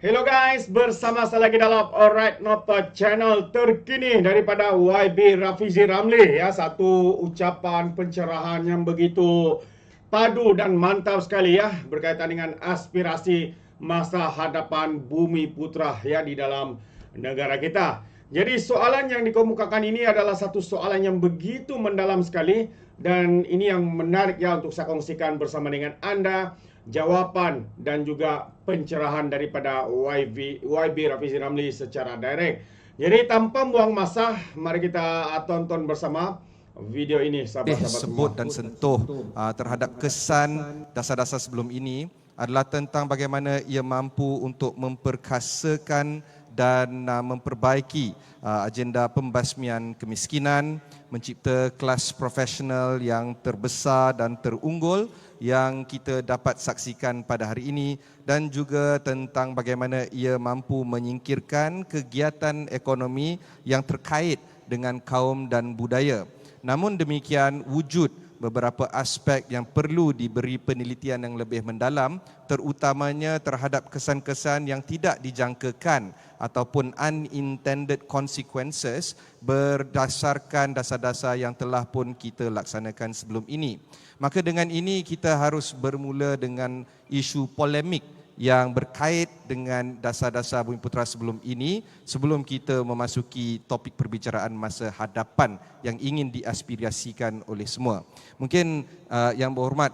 Hello guys, bersama saya lagi dalam Alright Nota channel terkini daripada YB Rafizi Ramli ya, satu ucapan pencerahan yang begitu padu dan mantap sekali ya berkaitan dengan aspirasi masa hadapan Bumi Putra ya di dalam negara kita. Jadi soalan yang dikemukakan ini adalah satu soalan yang begitu mendalam sekali dan ini yang menarik ya untuk saya kongsikan bersama dengan Anda jawapan dan juga pencerahan daripada YB Rafizi Ramli secara direct. Jadi tanpa buang masa, mari kita tonton bersama video ini sahabat-sahabat semua. Sebut dan sentuh terhadap kesan dasar-dasar sebelum ini adalah tentang bagaimana ia mampu untuk memperkasakan dan memperbaiki agenda pembasmian kemiskinan, mencipta kelas profesional yang terbesar dan terunggul yang kita dapat saksikan pada hari ini, dan juga tentang bagaimana ia mampu menyingkirkan kegiatan ekonomi yang terkait dengan kaum dan budaya. Namun demikian, wujud beberapa aspek yang perlu diberi penelitian yang lebih mendalam, terutamanya terhadap kesan-kesan yang tidak dijangkakan ataupun unintended consequences berdasarkan dasar-dasar yang telah pun kita laksanakan sebelum ini. Maka dengan ini kita harus bermula dengan isu polemik yang berkait dengan dasar-dasar Bumi Putra sebelum ini, sebelum kita memasuki topik perbicaraan masa hadapan yang ingin diaspirasikan oleh semua. Mungkin yang berhormat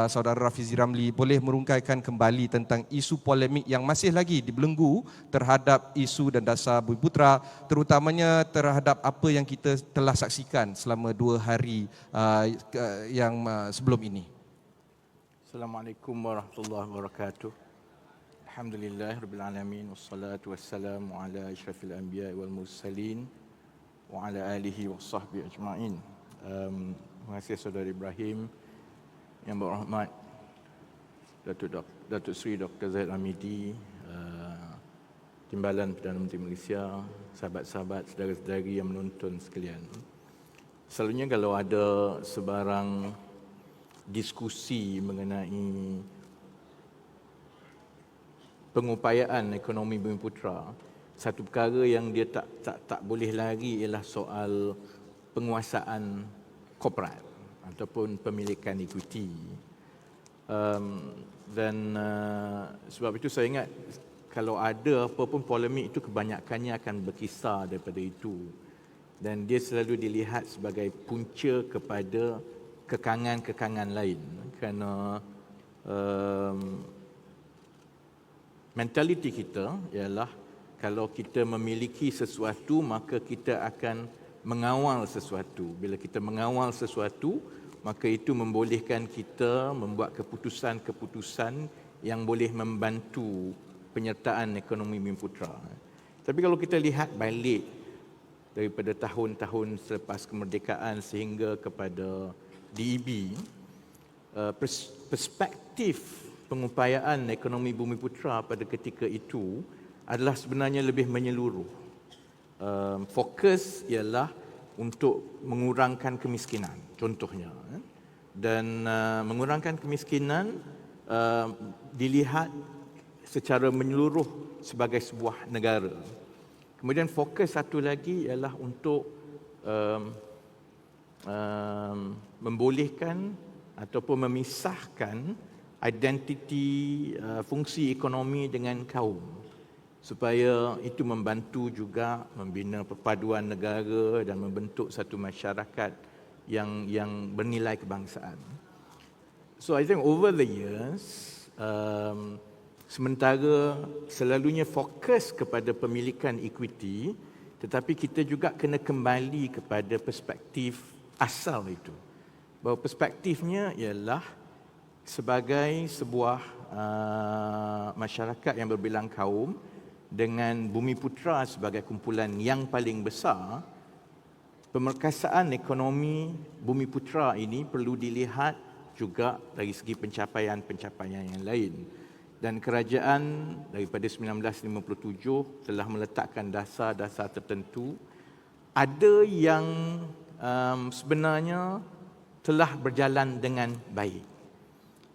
Saudara Rafizi Ramli boleh merungkaikan kembali tentang isu polemik yang masih lagi dibelenggu terhadap isu dan dasar Bumi Putra, terutamanya terhadap apa yang kita telah saksikan selama 2 hari yang sebelum ini. Assalamualaikum warahmatullahi wabarakatuh. Alhamdulillahirabbil alamin wassalatu wassalamu ala asyrafil anbiya'i wal mursalin wa ala alihi washabbihi ajmain. Terima kasih Saudara Ibrahim. Yang berhormat Datuk Seri Dr. Zahid Hamidi, Timbalan Perdana Menteri Malaysia, sahabat-sahabat, saudara-saudari yang menonton sekalian. Selalunya kalau ada sebarang diskusi mengenai pengupayaan ekonomi Bumi Putra, satu perkara yang dia tak boleh lari ialah soal penguasaan korporat ataupun pemilikan equity. Sebab itu saya ingat kalau ada apa pun polemik itu kebanyakannya akan berkisar daripada itu, dan dia selalu dilihat sebagai punca kepada kekangan-kekangan lain, kerana mentaliti kita ialah kalau kita memiliki sesuatu maka kita akan mengawal sesuatu. Bila kita mengawal sesuatu, maka itu membolehkan kita membuat keputusan-keputusan yang boleh membantu penyertaan ekonomi Bumi Putra. Tapi kalau kita lihat balik daripada tahun-tahun selepas kemerdekaan sehingga kepada DEB, perspektif pengupayaan ekonomi Bumi Putra pada ketika itu adalah sebenarnya lebih menyeluruh. Fokus ialah untuk mengurangkan kemiskinan, contohnya. Dan mengurangkan kemiskinan dilihat secara menyeluruh sebagai sebuah negara. Kemudian fokus satu lagi ialah untuk membolehkan ataupun memisahkan identiti fungsi ekonomi dengan kaum, supaya itu membantu juga membina perpaduan negara dan membentuk satu masyarakat yang bernilai kebangsaan. So I think over the years, sementara selalunya fokus kepada pemilikan equity, tetapi kita juga kena kembali kepada perspektif asal itu. Bahawa perspektifnya ialah sebagai sebuah masyarakat yang berbilang kaum dengan Bumi Putra sebagai kumpulan yang paling besar, pemerkasaan ekonomi Bumi Putra ini perlu dilihat juga dari segi pencapaian-pencapaian yang lain. Dan kerajaan daripada 1957 telah meletakkan dasar-dasar tertentu. Ada yang sebenarnya telah berjalan dengan baik.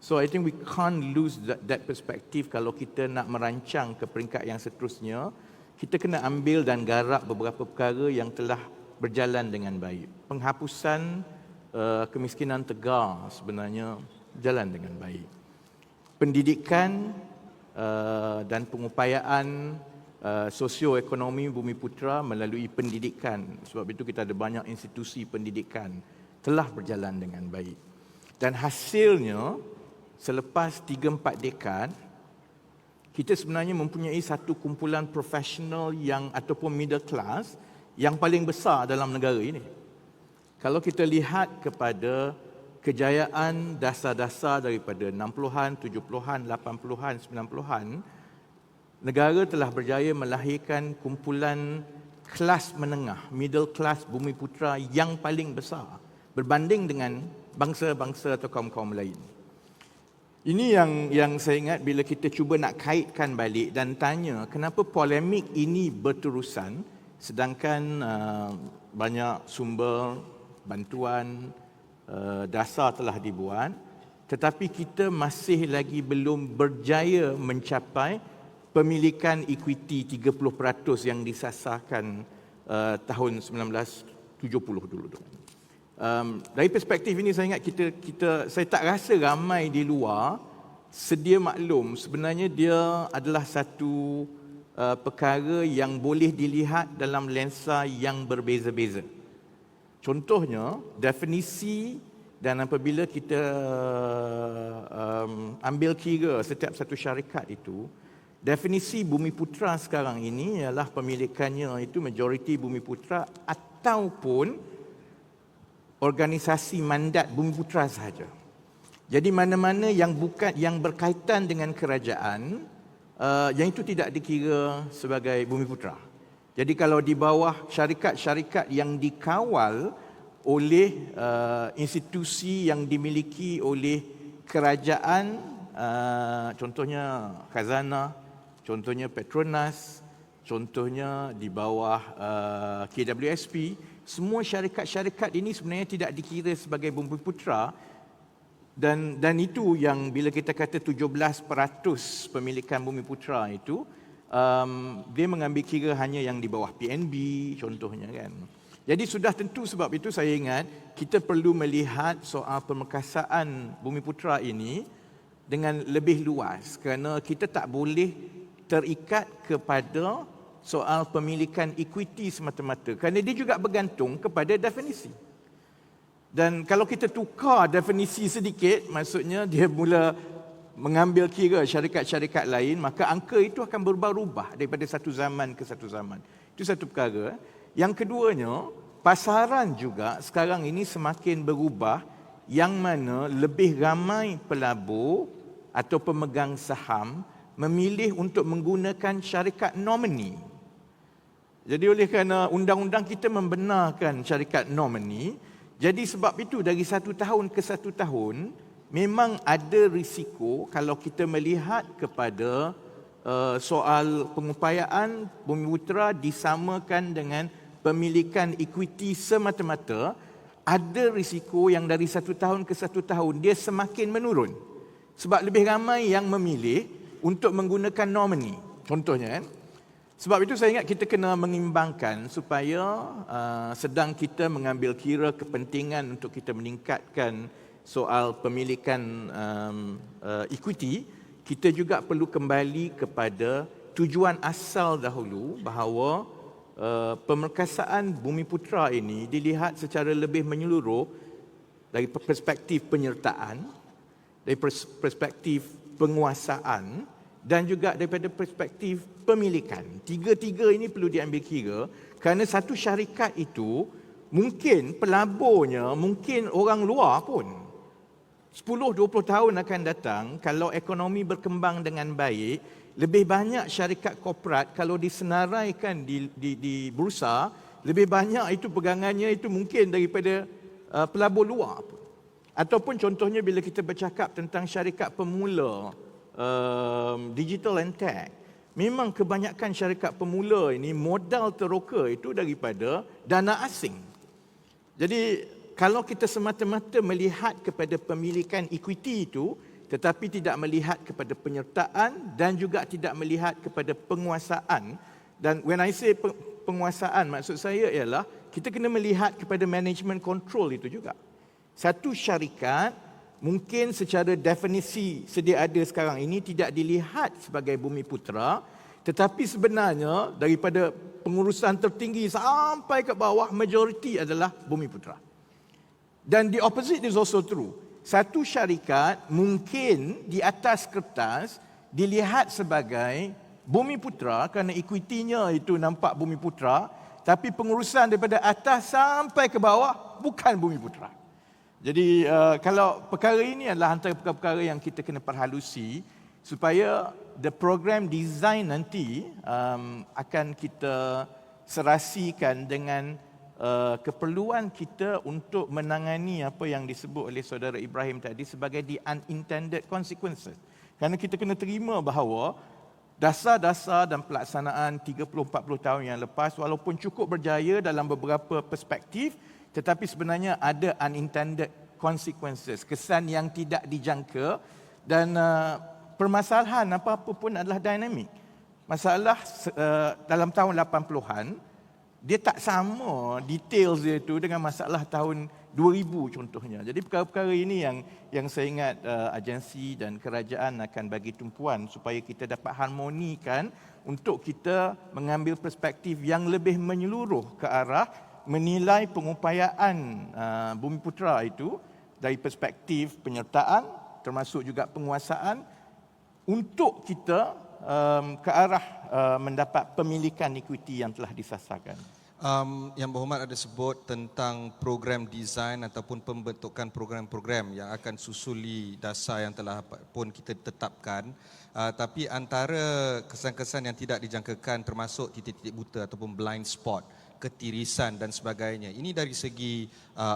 So I think we can't lose that perspective kalau kita nak merancang ke peringkat yang seterusnya. Kita kena ambil dan garap beberapa perkara yang telah berjalan dengan baik. Penghapusan kemiskinan tegar sebenarnya berjalan dengan baik. Pendidikan dan pengupayaan sosioekonomi Bumiputera melalui pendidikan, sebab itu kita ada banyak institusi pendidikan, telah berjalan dengan baik. Dan hasilnya, selepas 3-4 dekad, kita sebenarnya mempunyai satu kumpulan profesional yang ataupun middle class yang paling besar dalam negara ini. Kalau kita lihat kepada kejayaan dasar-dasar daripada 60-an, 70-an, 80-an, 90-an, negara telah berjaya melahirkan kumpulan kelas menengah, middle class Bumiputera yang paling besar berbanding dengan bangsa-bangsa atau kaum-kaum lain. Ini yang saya ingat bila kita cuba nak kaitkan balik dan tanya kenapa polemik ini berterusan sedangkan banyak sumber bantuan dasar telah dibuat, tetapi kita masih lagi belum berjaya mencapai pemilikan equity 30% yang disasarkan tahun 1970 dulu. Dari perspektif ini saya ingat saya tak rasa ramai di luar sedia maklum sebenarnya dia adalah satu perkara yang boleh dilihat dalam lensa yang berbeza-beza. Contohnya definisi, dan apabila kita ambil kira setiap satu syarikat itu, definisi Bumiputera sekarang ini ialah pemilikannya itu majoriti Bumiputera ataupun organisasi mandat Bumiputera sahaja. Jadi mana-mana yang berkaitan dengan kerajaan, yang itu tidak dikira sebagai Bumiputera. Jadi kalau di bawah syarikat-syarikat yang dikawal oleh institusi yang dimiliki oleh kerajaan, contohnya Khazanah, contohnya Petronas, contohnya di bawah KWSP, semua syarikat-syarikat ini sebenarnya tidak dikira sebagai Bumiputera, dan itu yang bila kita kata 17% pemilikan Bumiputera itu, dia mengambil kira hanya yang di bawah PNB contohnya kan. Jadi sudah tentu sebab itu saya ingat kita perlu melihat soal pemerkasaan Bumiputera ini dengan lebih luas, kerana kita tak boleh terikat kepada soal pemilikan equity semata-mata, kerana dia juga bergantung kepada definisi. Dan kalau kita tukar definisi sedikit, maksudnya dia mula mengambil kira syarikat-syarikat lain, maka angka itu akan berubah-ubah daripada satu zaman ke satu zaman. Itu satu perkara. Yang keduanya, pasaran juga sekarang ini semakin berubah, yang mana lebih ramai pelabur atau pemegang saham memilih untuk menggunakan syarikat nomini. Jadi oleh kerana undang-undang kita membenarkan syarikat nomini, jadi sebab itu dari satu tahun ke satu tahun memang ada risiko kalau kita melihat kepada soal pengupayaan Bumiputera disamakan dengan pemilikan equity semata-mata, ada risiko yang dari satu tahun ke satu tahun dia semakin menurun. Sebab lebih ramai yang memilih untuk menggunakan nomini. Contohnya kan. Sebab itu saya ingat kita kena mengimbangkan supaya sedang kita mengambil kira kepentingan untuk kita meningkatkan soal pemilikan equity, kita juga perlu kembali kepada tujuan asal dahulu bahawa pemerkasaan Bumiputera ini dilihat secara lebih menyeluruh dari perspektif penyertaan, dari perspektif penguasaan dan juga daripada perspektif pemilikan. Tiga-tiga ini perlu diambil kira kerana satu syarikat itu mungkin pelaburnya, mungkin orang luar pun. 10-20 tahun akan datang, kalau ekonomi berkembang dengan baik, lebih banyak syarikat korporat kalau disenaraikan di bursa, lebih banyak itu pegangannya itu mungkin daripada pelabur luar pun. Ataupun contohnya bila kita bercakap tentang syarikat pemula, digital and tech, memang kebanyakan syarikat pemula ini modal teroka itu daripada dana asing. Jadi kalau kita semata-mata melihat kepada pemilikan equity itu, tetapi tidak melihat kepada penyertaan dan juga tidak melihat kepada penguasaan. Dan when I say penguasaan, maksud saya ialah kita kena melihat kepada management control itu juga. Satu syarikat mungkin secara definisi sedia ada sekarang ini tidak dilihat sebagai Bumiputera, tetapi sebenarnya daripada pengurusan tertinggi sampai ke bawah, majoriti adalah Bumiputera. Dan the opposite is also true. Satu syarikat mungkin di atas kertas dilihat sebagai Bumiputera kerana equity-nya itu nampak Bumiputera, tapi pengurusan daripada atas sampai ke bawah bukan Bumiputera. Jadi kalau perkara ini adalah antara perkara-perkara yang kita kena perhalusi supaya the program design nanti akan kita serasikan dengan keperluan kita untuk menangani apa yang disebut oleh saudara Ibrahim tadi sebagai the unintended consequences. Kerana kita kena terima bahawa dasar-dasar dan pelaksanaan 30-40 tahun yang lepas walaupun cukup berjaya dalam beberapa perspektif, tetapi sebenarnya ada unintended consequences, kesan yang tidak dijangka, dan permasalahan apa-apa pun adalah dinamik. Masalah dalam tahun 80-an, dia tak sama details dia tu dengan masalah tahun 2000 contohnya. Jadi perkara-perkara ini yang saya ingat agensi dan kerajaan akan bagi tumpuan supaya kita dapat harmonikan untuk kita mengambil perspektif yang lebih menyeluruh ke arah menilai pengupayaan Bumiputera itu dari perspektif penyertaan termasuk juga penguasaan untuk kita ke arah mendapat pemilikan equity yang telah disasarkan. Yang Berhormat ada sebut tentang program design ataupun pembentukan program-program yang akan susuli dasar yang telah pun kita tetapkan. Tapi antara kesan-kesan yang tidak dijangkakan termasuk titik-titik buta ataupun blind spot, ketirisan dan sebagainya. Ini dari segi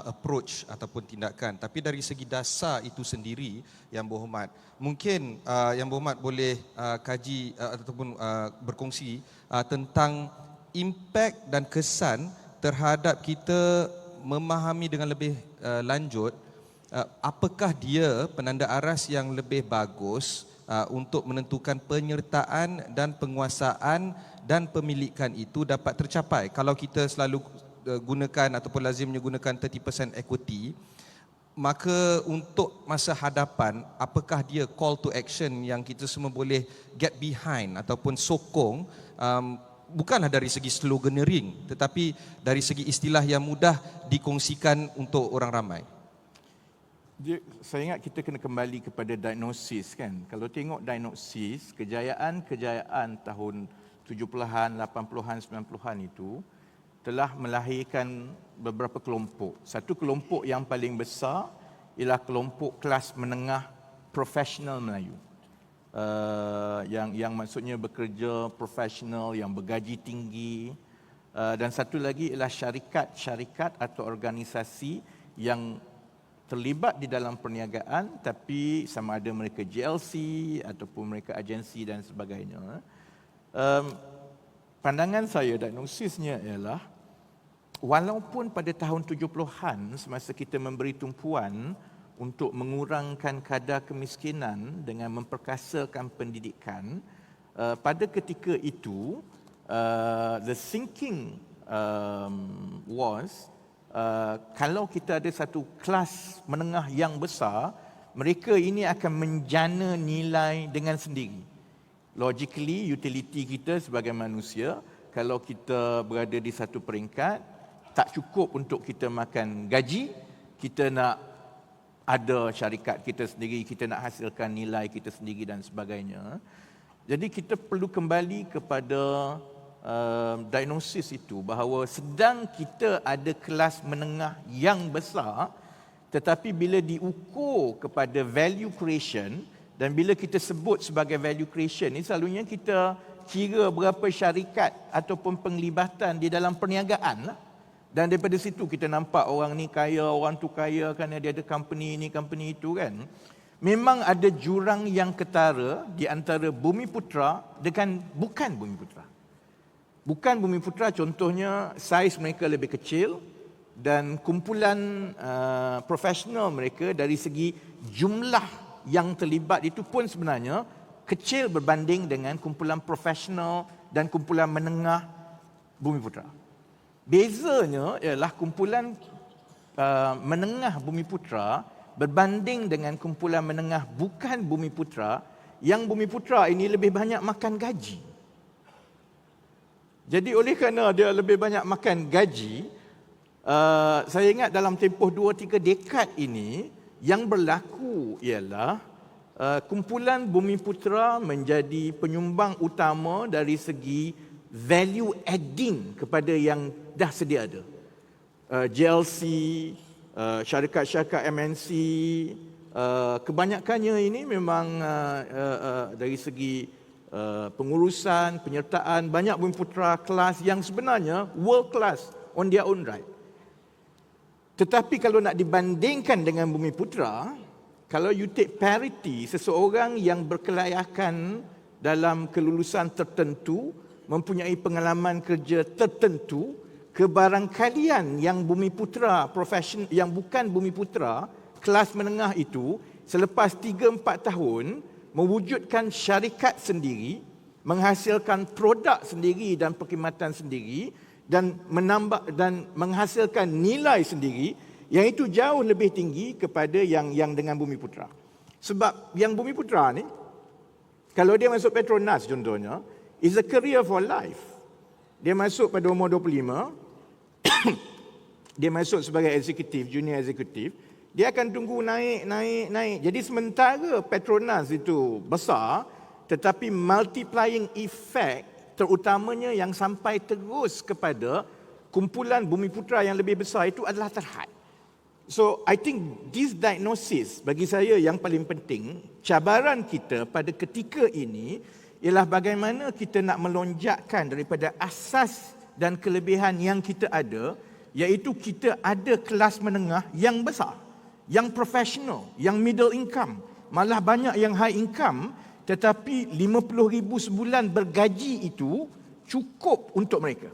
approach ataupun tindakan. Tapi dari segi dasar itu sendiri, Yang Berhormat, mungkin Yang Berhormat boleh kaji ataupun berkongsi tentang impak dan kesan terhadap kita memahami dengan lebih lanjut apakah dia penanda aras yang lebih bagus untuk menentukan penyertaan dan penguasaan dan pemilikan itu dapat tercapai. Kalau kita selalu gunakan ataupun lazimnya gunakan 30% equity, maka untuk masa hadapan, apakah dia call to action yang kita semua boleh get behind ataupun sokong, bukanlah dari segi sloganeering, tetapi dari segi istilah yang mudah dikongsikan untuk orang ramai. Saya ingat kita kena kembali kepada diagnosis kan. Kalau tengok diagnosis, kejayaan tahun 70-an, 80-an, 90-an itu telah melahirkan beberapa kelompok. Satu kelompok yang paling besar ialah kelompok kelas menengah profesional Melayu. Yang maksudnya bekerja profesional, yang bergaji tinggi, dan satu lagi ialah syarikat atau organisasi yang terlibat di dalam perniagaan tapi sama ada mereka GLC ataupun mereka agensi dan sebagainya. Pandangan saya, diagnosisnya ialah walaupun pada tahun 70-an semasa kita memberi tumpuan untuk mengurangkan kadar kemiskinan dengan memperkasakan pendidikan, pada ketika itu the thinking was kalau kita ada satu kelas menengah yang besar, mereka ini akan menjana nilai dengan sendiri. Logically, utility kita sebagai manusia, kalau kita berada di satu peringkat, tak cukup untuk kita makan gaji, kita nak ada syarikat kita sendiri, kita nak hasilkan nilai kita sendiri dan sebagainya. Jadi kita perlu kembali kepada diagnosis itu bahawa sedang kita ada kelas menengah yang besar, tetapi bila diukur kepada value creation, dan bila kita sebut sebagai value creation ni selalunya kita kira berapa syarikat ataupun penglibatan di dalam perniagaan lah. Dan daripada situ kita nampak orang ni kaya, orang tu kaya kerana dia ada company ni, company itu kan. Memang ada jurang yang ketara di antara Bumiputera dengan bukan Bumiputera. Bukan Bumiputera, contohnya saiz mereka lebih kecil dan kumpulan profesional mereka dari segi jumlah yang terlibat itu pun sebenarnya kecil berbanding dengan kumpulan profesional dan kumpulan menengah Bumiputra. Bezanya ialah kumpulan menengah Bumiputra berbanding dengan kumpulan menengah bukan Bumiputra, yang Bumiputra ini lebih banyak makan gaji. Jadi oleh kerana dia lebih banyak makan gaji, saya ingat dalam tempoh 2-3 dekad ini, yang berlaku ialah kumpulan Bumiputra menjadi penyumbang utama dari segi value adding kepada yang dah sedia ada. JLC, syarikat-syarikat MNC, kebanyakannya ini memang dari segi pengurusan, penyertaan, banyak Bumiputra kelas yang sebenarnya world class on their own right. Tetapi kalau nak dibandingkan dengan Bumiputra, kalau you take parity, seseorang yang berkelayakan dalam kelulusan tertentu, mempunyai pengalaman kerja tertentu, kebarangkalian yang Bumiputra profesional, yang bukan Bumiputra kelas menengah itu selepas 3-4 tahun mewujudkan syarikat sendiri, menghasilkan produk sendiri dan perkhidmatan sendiri, dan menambah dan menghasilkan nilai sendiri yang itu jauh lebih tinggi kepada yang dengan Bumiputra. Sebab yang Bumiputra ni, kalau dia masuk Petronas contohnya, is a career for life. Dia masuk pada umur 25, dia masuk sebagai eksekutif, junior eksekutif, dia akan tunggu naik. Jadi sementara Petronas itu besar, tetapi multiplying effect terutamanya yang sampai terus kepada kumpulan Bumiputra yang lebih besar itu adalah terhad. So I think this diagnosis bagi saya yang paling penting, cabaran kita pada ketika ini ialah bagaimana kita nak melonjakkan daripada asas dan kelebihan yang kita ada, iaitu kita ada kelas menengah yang besar, yang profesional, yang middle income, malah banyak yang high income, tetapi 50,000 sebulan bergaji itu cukup untuk mereka.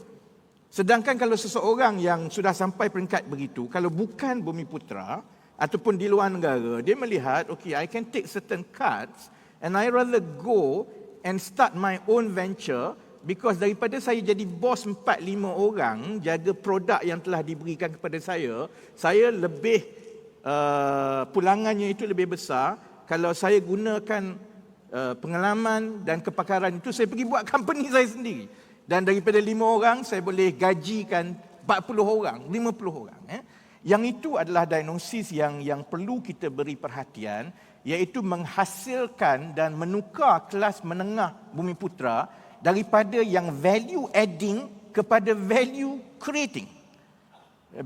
Sedangkan kalau seseorang yang sudah sampai peringkat begitu, kalau bukan Bumiputra ataupun di luar negara, dia melihat, okay, I can take certain cuts and I rather go and start my own venture, because daripada saya jadi bos 4-5 orang, jaga produk yang telah diberikan kepada saya lebih pulangannya itu lebih besar kalau saya gunakan pengalaman dan kepakaran itu, saya pergi buat company saya sendiri. Dan daripada 5 orang, saya boleh gajikan 40 orang, 50 orang. Yang itu adalah diagnosis yang perlu kita beri perhatian, iaitu menghasilkan dan menukar kelas menengah Bumiputra daripada yang value adding kepada value creating.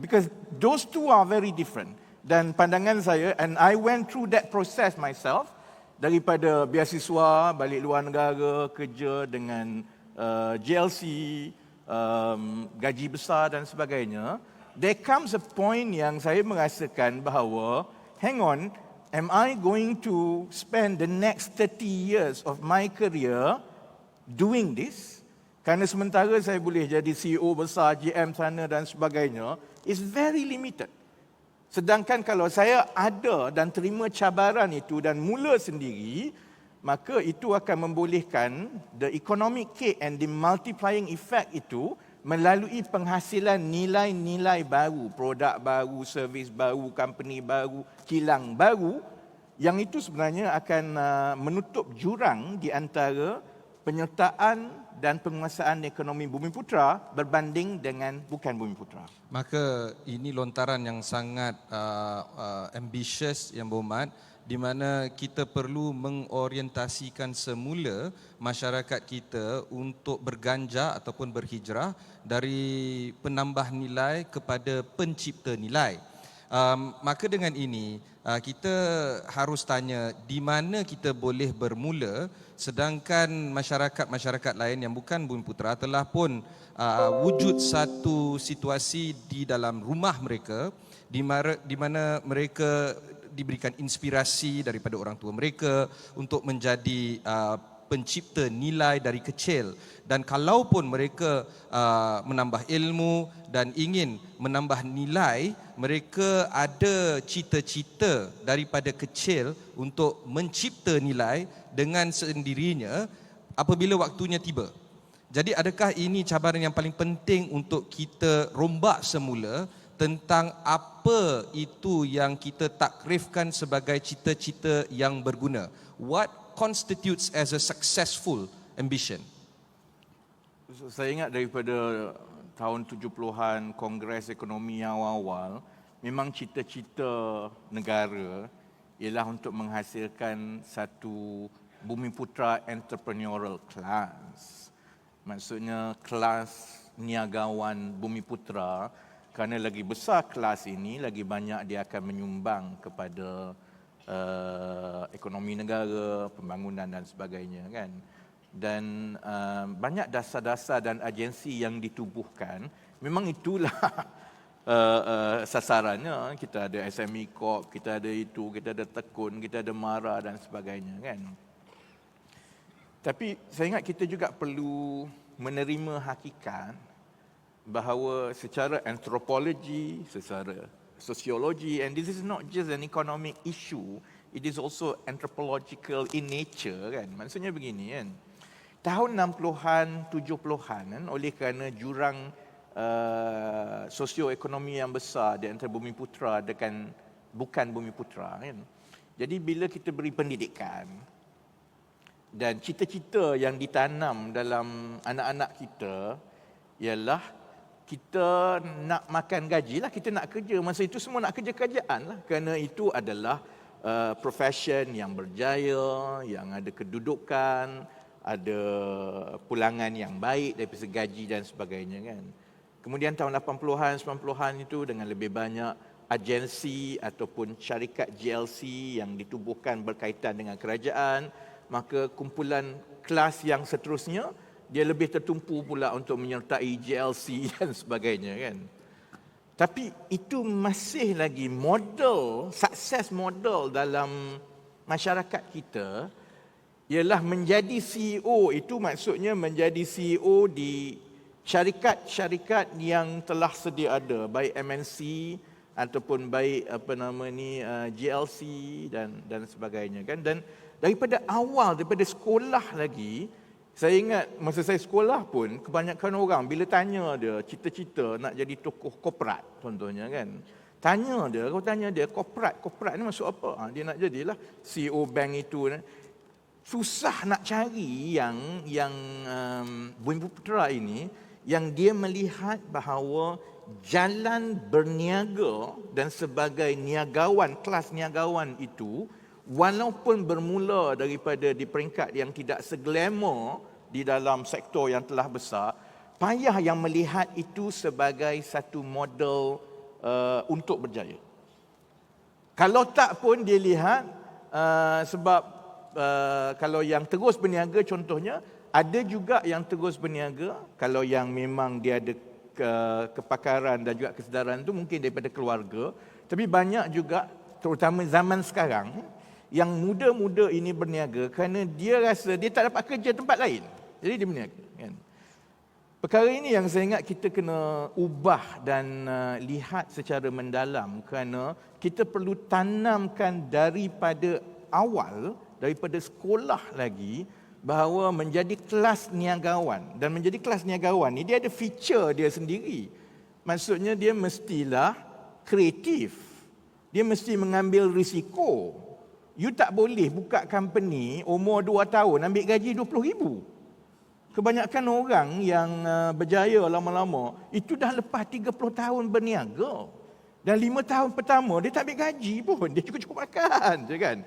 Because those two are very different. Dan pandangan saya, and I went through that process myself, daripada beasiswa, balik luar negara, kerja dengan JLC, gaji besar dan sebagainya, there comes a point yang saya merasakan bahawa, hang on, am I going to spend the next 30 years of my career doing this? Kerana sementara saya boleh jadi CEO besar, GM sana dan sebagainya, is very limited. Sedangkan kalau saya ada dan terima cabaran itu dan mula sendiri, maka itu akan membolehkan the economic cake and the multiplying effect itu melalui penghasilan nilai-nilai baru, produk baru, servis baru, company baru, kilang baru, yang itu sebenarnya akan menutup jurang di antara penyertaan dan penguasaan ekonomi Bumiputra berbanding dengan bukan Bumiputra. Maka ini lontaran yang sangat ambitious yang berhormat, di mana kita perlu mengorientasikan semula masyarakat kita untuk berganjak ataupun berhijrah dari penambah nilai kepada pencipta nilai. Maka dengan ini kita harus tanya di mana kita boleh bermula, sedangkan masyarakat-masyarakat lain yang bukan Bumiputra telah pun wujud satu situasi di dalam rumah mereka di mana mereka diberikan inspirasi daripada orang tua mereka untuk menjadi pencipta nilai dari kecil, dan kalaupun mereka menambah ilmu dan ingin menambah nilai, mereka ada cita-cita daripada kecil untuk mencipta nilai dengan sendirinya apabila waktunya tiba. Jadi adakah ini cabaran yang paling penting untuk kita rombak semula tentang apa itu yang kita takrifkan sebagai cita-cita yang berguna? What constitutes as a successful ambition? Saya ingat daripada tahun 70-an Kongres Ekonomi yang awal-awal, memang cita-cita negara ialah untuk menghasilkan satu Bumiputra Entrepreneurial Class. Maksudnya kelas niagawan Bumiputra, kerana lagi besar kelas ini, lagi banyak dia akan menyumbang kepada ekonomi negara, pembangunan dan sebagainya, kan. Dan banyak dasar-dasar dan agensi yang ditubuhkan, memang itulah sasarannya. Kita ada SME Corp, kita ada itu, kita ada Tekun, kita ada MARA dan sebagainya, kan. Tapi saya ingat kita juga perlu menerima hakikat bahawa secara antropologi, secara sosiologi, and this is not just an economic issue, it is also anthropological in nature, kan. Maksudnya begini, kan. Tahun 60-an, 70-an, kan, oleh kerana jurang sosioekonomi yang besar di antara Bumiputra dengan bukan Bumiputra, kan. Jadi bila kita beri pendidikan dan cita-cita yang ditanam dalam anak-anak kita ialah kita nak makan gaji lah, kita nak kerja. Masa itu semua nak kerja-kerjaan lah. Kerana itu adalah profession yang berjaya, yang ada kedudukan, ada pulangan yang baik dari segi gaji dan sebagainya, kan. Kemudian tahun 80-an, 90-an itu dengan lebih banyak agensi ataupun syarikat GLC yang ditubuhkan berkaitan dengan kerajaan, maka kumpulan kelas yang seterusnya dia lebih tertumpu pula untuk menyertai GLC dan sebagainya, kan. Tapi itu masih lagi model, sukses model dalam masyarakat kita ialah menjadi CEO. Itu maksudnya menjadi CEO di syarikat-syarikat yang telah sedia ada, baik MNC ataupun baik GLC dan sebagainya, kan. Dan daripada awal, daripada sekolah lagi, saya ingat masa saya sekolah pun, kebanyakan orang bila tanya dia cita-cita nak jadi tokoh korporat contohnya, kan. Kau tanya dia korporat ni maksud apa? Dia nak jadilah CEO bank itu. Susah nak cari yang Bumiputra ini yang dia melihat bahawa jalan berniaga dan sebagai niagawan, kelas niagawan itu, walaupun bermula daripada di peringkat yang tidak seglamour di dalam sektor yang telah besar, payah yang melihat itu sebagai satu model untuk berjaya. Kalau tak pun dia lihat sebab kalau yang terus berniaga contohnya, ada juga yang terus berniaga kalau yang memang dia ada kepakaran dan juga kesedaran itu mungkin daripada keluarga. Tapi banyak juga, terutama zaman sekarang, yang muda-muda ini berniaga kerana dia rasa dia tak dapat kerja tempat lain. Jadi dia berniaga, kan. Perkara ini yang saya ingat kita kena ubah dan lihat secara mendalam, kerana kita perlu tanamkan daripada awal, daripada sekolah lagi, bahawa menjadi kelas niagawan. Dan menjadi kelas niagawan ni dia ada feature dia sendiri. Maksudnya dia mestilah kreatif. Dia mesti mengambil risiko. You tak boleh buka company umur 2 tahun ambil gaji 20,000. Kebanyakan orang yang berjaya lama-lama itu dah lepas 30 tahun berniaga. Dan 5 tahun pertama dia tak ambil gaji pun, dia cukup-cukup makan, je, kan.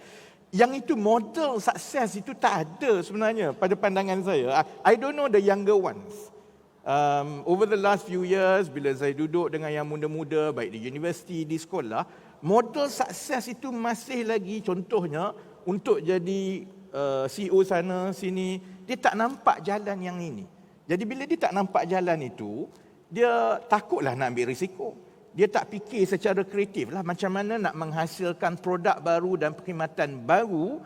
Yang itu model sukses itu tak ada sebenarnya pada pandangan saya. I don't know the younger ones. Over the last few years, bila saya duduk dengan yang muda-muda, baik di universiti, di sekolah, model sukses itu masih lagi, contohnya untuk jadi CEO sana sini, dia tak nampak jalan yang ini. Jadi bila dia tak nampak jalan itu, dia takutlah nak ambil risiko. Dia tak fikir secara kreatif lah macam mana nak menghasilkan produk baru dan perkhidmatan baru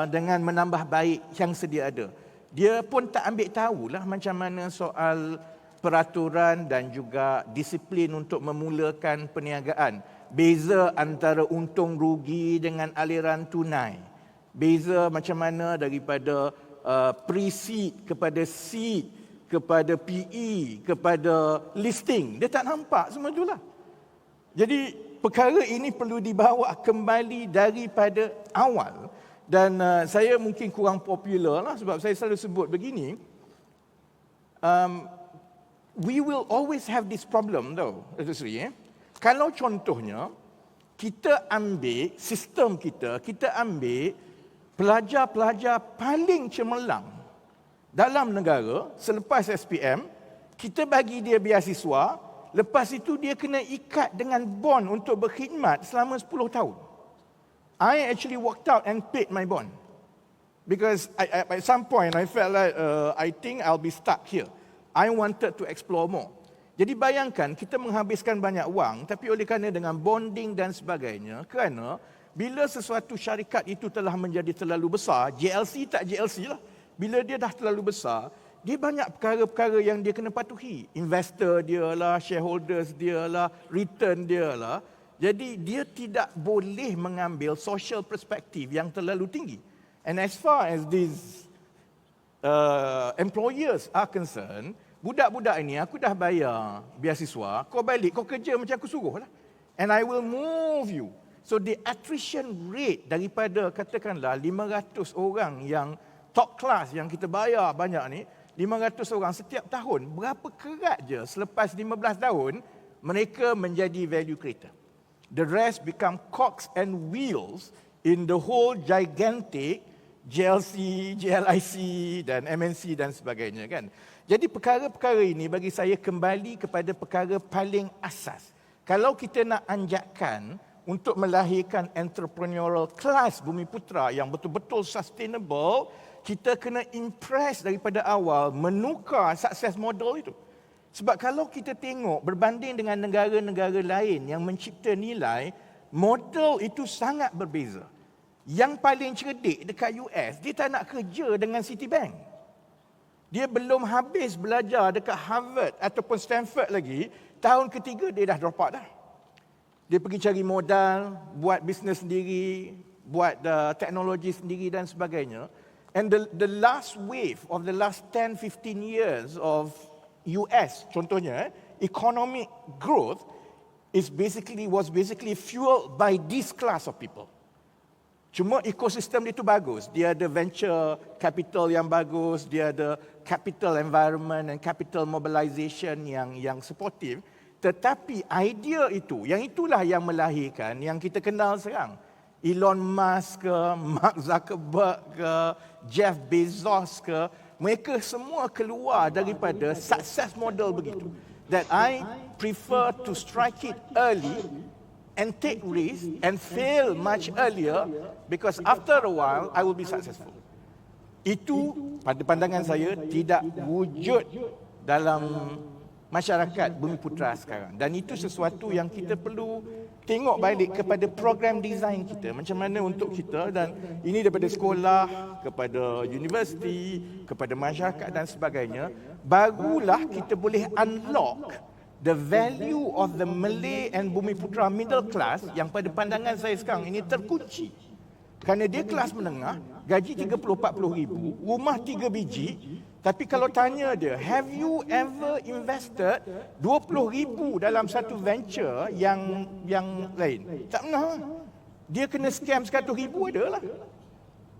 dengan menambah baik yang sedia ada. Dia pun tak ambil tahulah macam mana soal peraturan dan juga disiplin untuk memulakan perniagaan. Beza antara untung rugi dengan aliran tunai. Beza macam mana daripada pre-seed kepada seed, kepada PE, kepada listing. Dia tak nampak semua itulah. Jadi perkara ini perlu dibawa kembali daripada awal. Dan saya mungkin kurang popular lah sebab saya selalu sebut begini. We will always have this problem though, Datuk Seri. Kalau contohnya, kita ambil sistem kita ambil pelajar-pelajar paling cemerlang dalam negara selepas SPM, kita bagi dia beasiswa, lepas itu dia kena ikat dengan bond untuk berkhidmat selama 10 tahun. I actually walked out and paid my bond. Because at some point I felt like I think I'll be stuck here. I wanted to explore more. Jadi bayangkan kita menghabiskan banyak wang tapi oleh kerana dengan bonding dan sebagainya, kerana bila sesuatu syarikat itu telah menjadi terlalu besar, JLC tak JLC lah. Bila dia dah terlalu besar, dia banyak perkara-perkara yang dia kena patuhi. Investor dia lah, shareholders dia lah, return dia lah. Jadi dia tidak boleh mengambil social perspective yang terlalu tinggi. And as far as these employers are concerned, budak-budak ini aku dah bayar beasiswa, kau balik, kau kerja macam aku suruh lah. And I will move you. So the attrition rate daripada katakanlah 500 orang yang top class yang kita bayar banyak ni, 500 orang setiap tahun, berapa kerat je selepas 15 tahun mereka menjadi value creator. The rest become cogs and wheels in the whole gigantic JLC, JLIC dan MNC dan sebagainya kan. Jadi perkara-perkara ini bagi saya kembali kepada perkara paling asas. Kalau kita nak anjakkan untuk melahirkan entrepreneurial class Bumiputera yang betul-betul sustainable, kita kena impress daripada awal menukar success model itu. Sebab kalau kita tengok berbanding dengan negara-negara lain yang mencipta nilai, model itu sangat berbeza. Yang paling cerdik dekat US, dia tak nak kerja dengan Citibank. Dia belum habis belajar dekat Harvard ataupun Stanford lagi, tahun ketiga dia dah drop out dah. Dia pergi cari modal, buat bisnes sendiri, buat teknologi sendiri dan sebagainya. And the last wave of the last 10-15 years of US, contohnya, economic growth was basically fueled by this class of people. Cuma ekosistem dia tu bagus. Dia ada venture capital yang bagus, dia ada capital environment and capital mobilization yang supportive. Tetapi idea itu, yang itulah yang melahirkan yang kita kenal sekarang. Elon Musk ke, Mark Zuckerberg ke, Jeff Bezos ke, mereka semua keluar daripada success model begitu. That I prefer to strike it early and take risk and fail much earlier because after a while I will be successful. Itu pada pandangan saya tidak wujud dalam masyarakat Bumiputera sekarang. Dan itu sesuatu yang kita perlu tengok balik kepada program design kita. Macam mana untuk kita, dan ini daripada sekolah, kepada universiti, kepada masyarakat dan sebagainya. Barulah kita boleh unlock the value of the Malay and Bumiputera middle class yang pada pandangan saya sekarang ini terkunci. Kerana dia kelas menengah, gaji 30-40 ribu, rumah 3 biji. Tapi kalau tanya dia, have you ever invested 20 ribu dalam satu venture yang lain? Tak pernah. Dia kena scam 100 ribu adalah.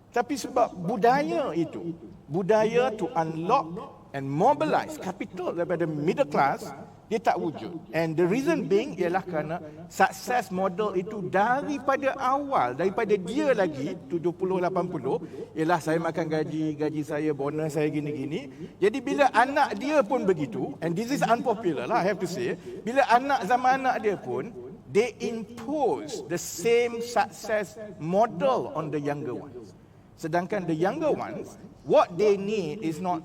Tapi sebab budaya itu, budaya to unlock and mobilize capital daripada middle class, dia tak wujud. And the reason being ialah kerana success model itu daripada awal, daripada dia lagi 70-80, ialah saya makan gaji saya, bonus saya gini-gini. Jadi bila anak dia pun begitu, and this is unpopular lah, I have to say, bila anak zaman anak dia pun, they impose the same success model on the younger ones. Sedangkan the younger ones, what they need is not,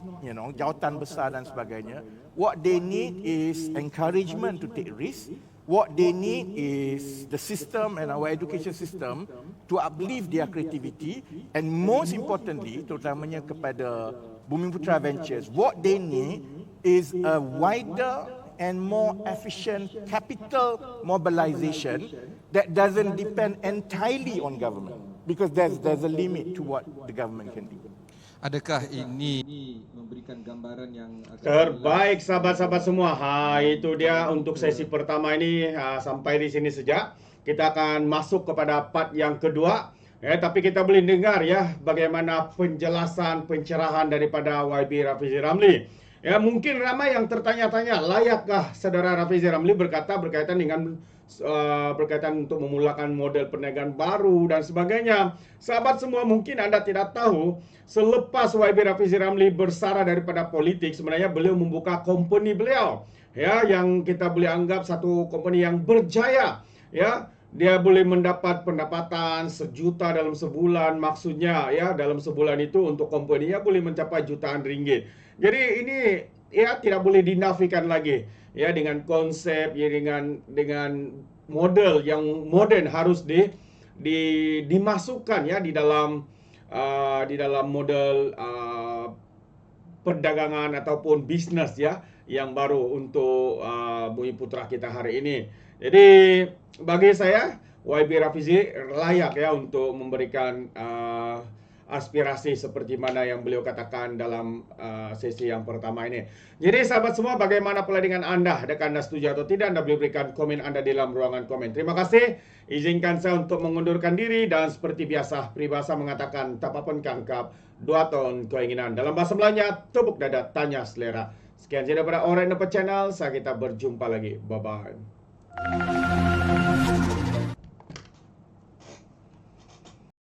jawatan besar dan sebagainya. What they need is encouragement to take risk. What they need is the system and our education system to uplift their creativity, and most importantly, terutamanya kepada Bumiputra Ventures, what they need is a wider and more efficient capital mobilization that doesn't depend entirely on government, because there's a limit to what the government can do. Adakah ini memberikan gambaran yang Terbaik sahabat-sahabat semua. Itu dia untuk sesi pertama ini. Sampai di sini saja. Kita akan masuk kepada part yang kedua. Tapi kita boleh dengar ya bagaimana penjelasan pencerahan daripada YB Rafizi Ramli. Mungkin ramai yang tertanya-tanya, layakkah saudara Rafizi Ramli berkaitan dengan berkaitan untuk memulakan model perniagaan baru dan sebagainya. Sahabat semua, mungkin anda tidak tahu, selepas YB Rafizi Ramli bersara daripada politik, sebenarnya beliau membuka company beliau, yang kita boleh anggap satu company yang berjaya, Dia boleh mendapat pendapatan 1 juta dalam sebulan, maksudnya dalam sebulan itu untuk company-nya boleh mencapai jutaan ringgit. Jadi ini tidak boleh dinafikan lagi. Dengan konsep, dengan model yang moden harus dimasukkan di dalam model perdagangan ataupun bisnes yang baru untuk Bumiputra kita hari ini. Jadi bagi saya YB Rafizi layak untuk memberikan aspirasi seperti mana yang beliau katakan dalam sesi yang pertama ini. Jadi sahabat semua, bagaimana pula dengan anda? Adakah anda setuju atau tidak? Anda boleh berikan komen anda di dalam ruangan komen. Terima kasih. Izinkan saya untuk mengundurkan diri, dan seperti biasa peribahasa mengatakan tapapun kangkap 2 tahun keinginan. Dalam bahasa Melayunya, tepuk dada tanya selera. Sekian saja daripada Alright Nampak Channel. Kita berjumpa lagi. Bye bye.